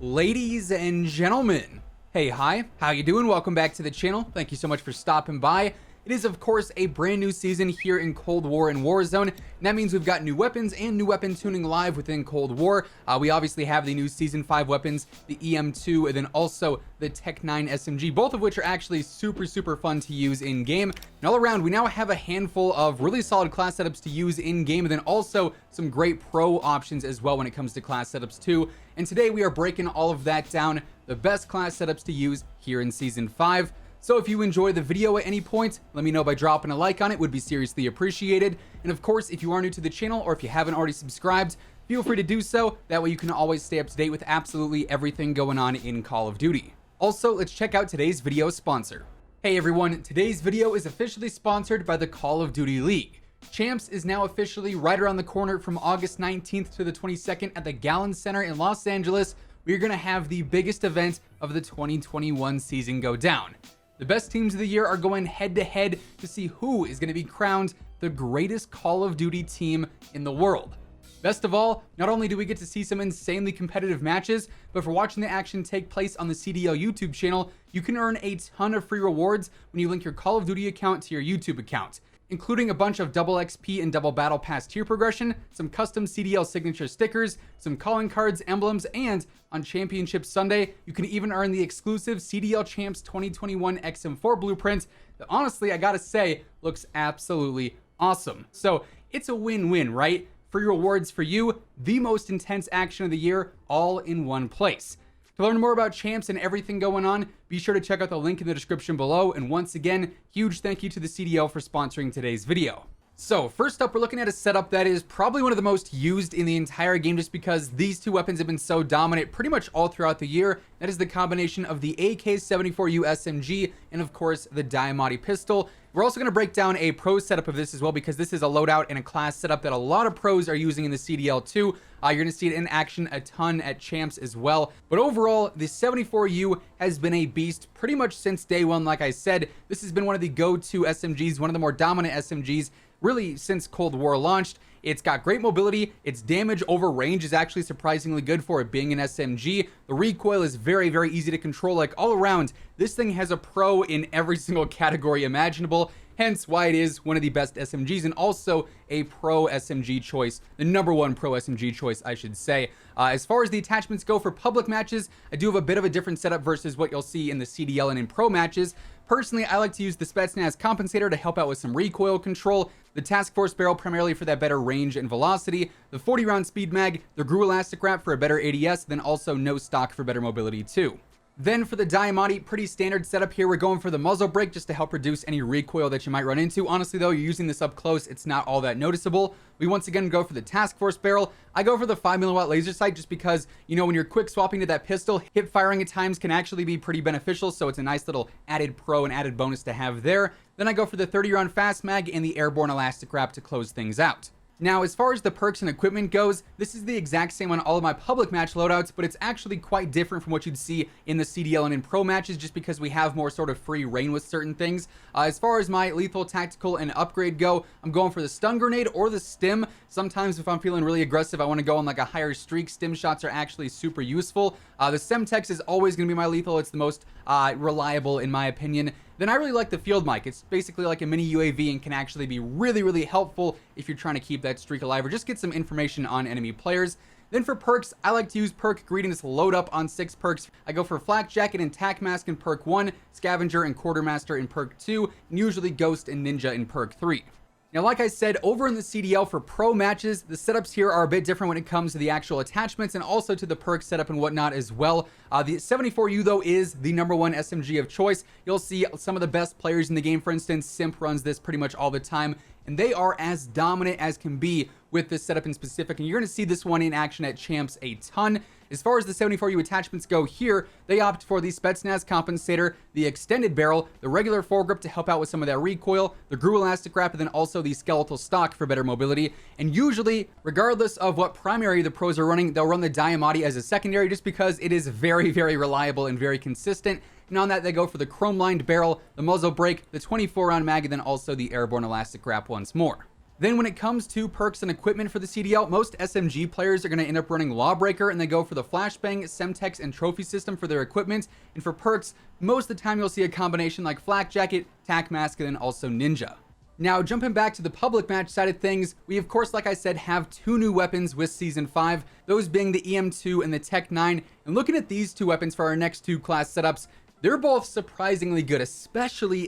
Ladies and gentlemen, hey, hi, how you doing? Welcome back to the channel. Thank you so much for stopping by. It is, of course, a brand new season here in Cold War and Warzone, and that means we've got new weapons and new weapon tuning live within Cold War. We obviously have the new Season 5 weapons, the EM2, and then also the Tec-9 SMG, both of which are actually super fun to use in-game. And all around, we now have a handful of really solid class setups to use in-game, and then also some great pro options as well when it comes to class setups too. And today we are breaking all of that down, the best class setups to use here in Season 5. So if you enjoy the video at any point, let me know by dropping a like on it, would be seriously appreciated. And of course, if you are new to the channel or if you haven't already subscribed, feel free to do so. That way you can always stay up to date with absolutely everything going on in Call of Duty. Also, let's check out today's video sponsor. Hey everyone, today's video is officially sponsored by the Call of Duty League. Champs is now officially right around the corner from August 19th to the 22nd at the Gallon Center in Los Angeles. We're going to have the biggest event of the 2021 season go down. The best teams of the year are going head-to-head to see who is going to be crowned the greatest Call of Duty team in the world. Best of all, not only do we get to see some insanely competitive matches, but for watching the action take place on the CDL YouTube channel, you can earn a ton of free rewards when you link your Call of Duty account to your YouTube account, including a bunch of double XP and double battle pass tier progression, some custom CDL signature stickers, some calling cards, emblems, and on Championship Sunday, you can even earn the exclusive CDL Champs 2021 XM4 blueprint that honestly, I gotta say, looks absolutely awesome. So it's a win-win, right? Free rewards for you, the most intense action of the year, all in one place. To learn more about Champs and everything going on, be sure to check out the link in the description below. And once again, huge thank you to the CDL for sponsoring today's video. So first up, we're looking at a setup that is probably one of the most used in the entire game just because these two weapons have been so dominant pretty much all throughout the year. That is the combination of the AK-74u SMG and of course the Diamante pistol. We're also going to break down a pro setup of this as well because this is a loadout and a class setup that a lot of pros are using in the CDL too. You're going to see it in action a ton at Champs as well. But overall, the 74U has been a beast pretty much since day one. Like I said, this has been one of the go-to SMGs, one of the more dominant SMGs really since Cold War launched. It's got great mobility. Its damage over range is actually surprisingly good for it being an SMG. The recoil is very easy to control. Like all around, this thing has a pro in every single category imaginable. Hence why it is one of the best SMGs and also a pro SMG choice, the #1 pro SMG choice, I should say. As far as the attachments go for public matches, I do have a bit of a different setup versus what you'll see in the CDL and in pro matches. Personally, I like to use the Spetsnaz compensator to help out with some recoil control, the Task Force barrel primarily for that better range and velocity, the 40-round speed mag, the GRU elastic wrap for a better ADS, then also no stock for better mobility too. Then for the Diamante, pretty standard setup here. We're going for the muzzle brake just to help reduce any recoil that you might run into. Honestly though, you're using this up close, it's not all that noticeable. We once again go for the Task Force barrel. I go for the 5mm laser sight just because, you know, when you're quick swapping to that pistol, hip firing at times can actually be pretty beneficial. So it's a nice little added pro and added bonus to have there. Then I go for the 30-round fast mag and the airborne elastic wrap to close things out. Now, as far as the perks and equipment goes, this is the exact same on all of my public match loadouts, but it's actually quite different from what you'd see in the CDL and in pro matches just because we have more sort of free reign with certain things. As far as my lethal, tactical, and upgrade go, I'm going for the stun grenade or the stim. Sometimes if I'm feeling really aggressive, I want to go on like a higher streak. Stim shots are actually super useful. The Semtex is always going to be my lethal. It's the most reliable in my opinion. Then I really like the field mic. It's basically like a mini UAV and can actually be really helpful if you're trying to keep that streak alive or just get some information on enemy players. Then for perks, I like to use perk greediness load up on 6 perks. I go for flak jacket and tac mask in perk 1, scavenger and quartermaster in perk 2, and usually ghost and ninja in perk 3. Now, like I said, over in the CDL for pro matches, the setups here are a bit different when it comes to the actual attachments and also to the perk setup and whatnot as well. The 74U, though, is the #1 SMG of choice. You'll see some of the best players in the game, for instance, Simp runs this pretty much all the time, and they are as dominant as can be with this setup in specific, and you're going to see this one in action at Champs a ton. As far as the 74U attachments go here, they opt for the Spetsnaz compensator, the extended barrel, the regular foregrip to help out with some of that recoil, the GRU elastic wrap, and then also the skeletal stock for better mobility. And usually, regardless of what primary the pros are running, they'll run the Diamante as a secondary just because it is very reliable and very consistent. And on that, they go for the chrome-lined barrel, the muzzle brake, the 24-round mag, and then also the airborne elastic wrap once more. Then when it comes to perks and equipment for the CDL, most SMG players are going to end up running Lawbreaker, and they go for the Flashbang, Semtex, and Trophy System for their equipment. And for perks, most of the time you'll see a combination like Flak Jacket, Tac Mask, and then also Ninja. Now, jumping back to the public match side of things, we of course, like I said, have 2 new weapons with Season 5, those being the EM2 and the Tec-9. And looking at these 2 weapons for our next 2 class setups, they're both surprisingly good, especially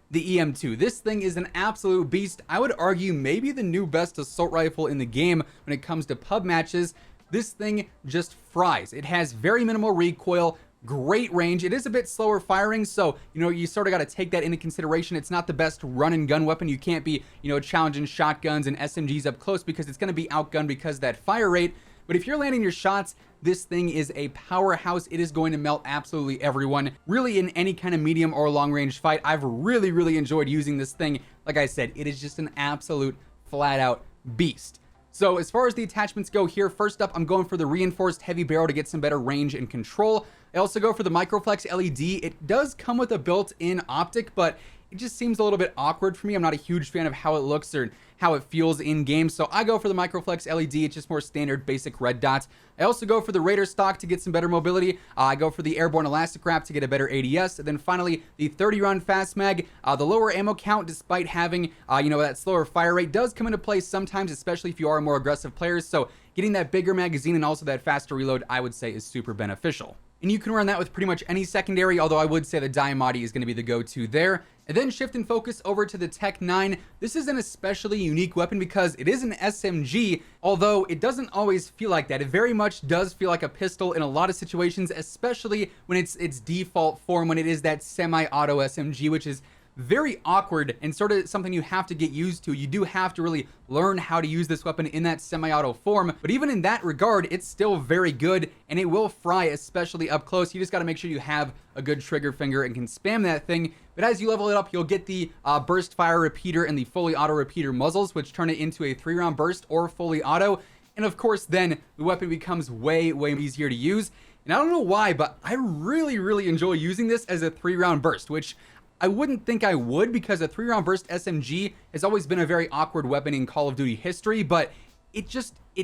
the EM2. This thing is an absolute beast. I would argue maybe the new best assault rifle in the game when it comes to pub matches. This thing just fries. It has very minimal recoil, great range. It is a bit slower firing, so you sort of got to take that into consideration. It's not the best run and gun weapon. You can't be challenging shotguns and SMGs up close because it's going to be outgunned because of that fire rate. But if you're landing your shots, this thing is a powerhouse. It is going to melt absolutely everyone. Really, in any kind of medium or long range fight, I've really enjoyed using this thing. Like I said, it is just an absolute flat out beast. So as far as the attachments go here, first up, I'm going for the reinforced heavy barrel to get some better range and control. I also go for the Microflex LED. It does come with a built-in optic, but it just seems a little bit awkward for me. I'm not a huge fan of how it looks or how it feels in game, so I go for the Microflex LED. It's just more standard basic red dots. I also go for the Raider stock to get some better mobility. I go for the airborne elastic wrap to get a better ADS, and then finally the 30 round fast mag. The lower ammo count, despite having that slower fire rate, does come into play sometimes, especially if you are a more aggressive player. So getting that bigger magazine and also that faster reload, I would say, is super beneficial. And you can run that with pretty much any secondary, although I would say the Diamati is going to be the go-to there. And then shift and focus over to the Tec-9. This is an especially unique weapon because it is an SMG, although it doesn't always feel like that. It very much does feel like a pistol in a lot of situations, especially when it's its default form, when it is that semi-auto SMG, which is very awkward and sort of something you have to get used to. You do have to really learn how to use this weapon in that semi-auto form, but even in that regard, it's still very good, and it will fry, especially up close. You just got to make sure you have a good trigger finger and can spam that thing. But as you level it up, you'll get the burst fire repeater and the fully auto repeater muzzles, which turn it into a 3-round burst or fully auto. And of course, then the weapon becomes way easier to use. And I don't know why, but I really enjoy using this as a 3-round burst, which I wouldn't think I would, because a 3-round burst SMG has always been a very awkward weapon in Call of Duty history, but it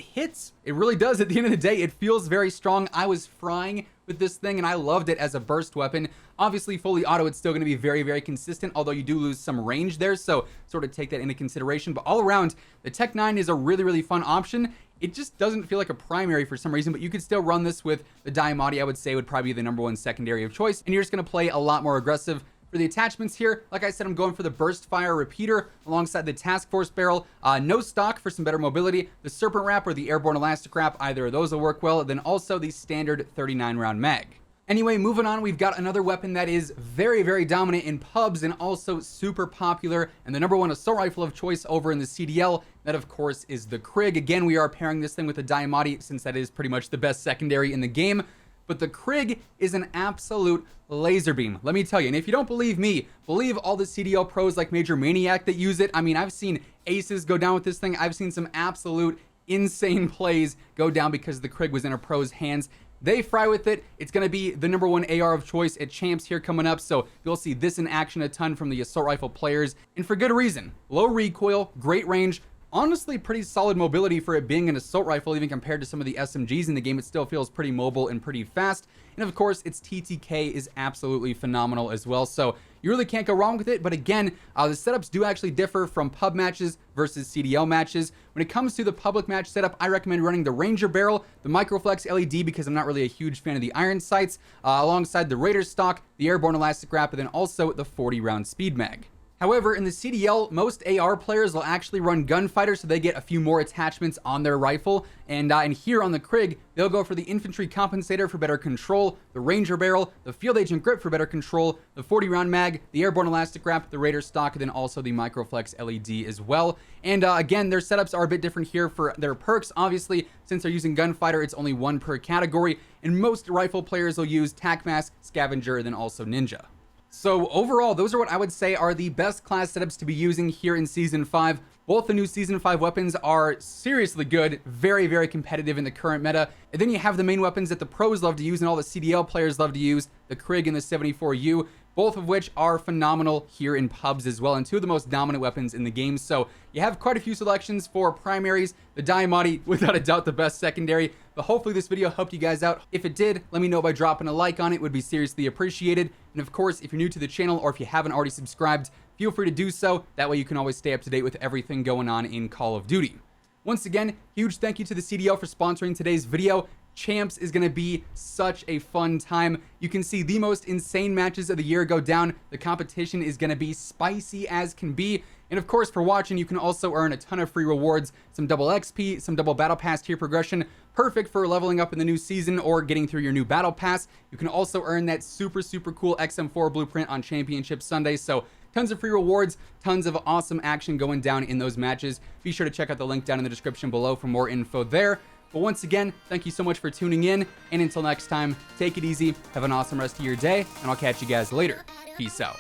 hits. It really does. At the end of the day, it feels very strong. I was frying with this thing and I loved it as a burst weapon. Obviously, fully auto, it's still going to be very consistent, although you do lose some range there, so sort of take that into consideration. But all around, the Tec-9 is a really fun option. It just doesn't feel like a primary for some reason, but you could still run this with the Diamati. I would say would probably be the #1 secondary of choice, and you're just going to play a lot more aggressive. For the attachments here, like I said, I'm going for the burst fire repeater alongside the task force barrel. No stock for some better mobility. The serpent wrap or the airborne elastic wrap, either of those will work well. Then also the standard 39 round mag. Anyway, moving on, we've got another weapon that is very dominant in pubs and also super popular, and the #1 assault rifle of choice over in the CDL. That, of course, is the Krig. Again, we are pairing this thing with the Diamati since that is pretty much the best secondary in the game. But the Krig is an absolute laser beam, let me tell you. And if you don't believe me, believe all the CDL pros like Major Maniac that use it. I mean, I've seen aces go down with this thing. I've seen some absolute insane plays go down because the Krig was in a pro's hands. They fry with it. It's going to be the #1 AR of choice at Champs here coming up, so you'll see this in action a ton from the assault rifle players, and for good reason. Low recoil, great range, honestly pretty solid mobility for it being an assault rifle. Even compared to some of the SMGs in the game, it still feels pretty mobile and pretty fast. And of course, its TTK is absolutely phenomenal as well, so you really can't go wrong with it. But again, the setups do actually differ from pub matches versus CDL matches. When it comes to the public match setup, I recommend running the Ranger barrel, the Microflex LED, because I'm not really a huge fan of the iron sights, alongside the Raider stock, the airborne elastic wrap, and then also the 40 round speed mag. However, in the CDL, most AR players will actually run Gunfighter, so they get a few more attachments on their rifle. And here on the Krig, they'll go for the Infantry Compensator for better control, the Ranger Barrel, the Field Agent Grip for better control, the 40 round mag, the Airborne Elastic Wrap, the Raider stock, and then also the Microflex LED as well. And again, their setups are a bit different here for their perks. Obviously, since they're using Gunfighter, it's only 1 per category, and most rifle players will use Tac Mask, Scavenger, and then also Ninja. So overall, those are what I would say are the best class setups to be using here in Season 5. Both the new Season 5 weapons are seriously good, very competitive in the current meta. And then you have the main weapons that the pros love to use and all the CDL players love to use, the Krig and the 74u. both of which are phenomenal here in pubs as well, and two of the most dominant weapons in the game. So you have quite a few selections for primaries. The Diamante, without a doubt, the best secondary. But hopefully this video helped you guys out. If it did, let me know by dropping a like on it. It would be seriously appreciated. And of course, if you're new to the channel or if you haven't already subscribed, feel free to do so. That way you can always stay up to date with everything going on in Call of Duty. Once again, huge thank you to the CDL for sponsoring today's video. Champs is going to be such a fun time. You can see the most insane matches of the year go down. The competition is going to be spicy as can be. And of course, for watching, you can also earn a ton of free rewards, some double XP, some double battle pass tier progression, perfect for leveling up in the new season or getting through your new battle pass. You can also earn that super cool XM4 blueprint on Championship Sunday. So tons of free rewards, tons of awesome action going down in those matches. Be sure to check out the link down in the description below for more info there. But once again, thank you so much for tuning in. And until next time, take it easy, have an awesome rest of your day, and I'll catch you guys later. Peace out.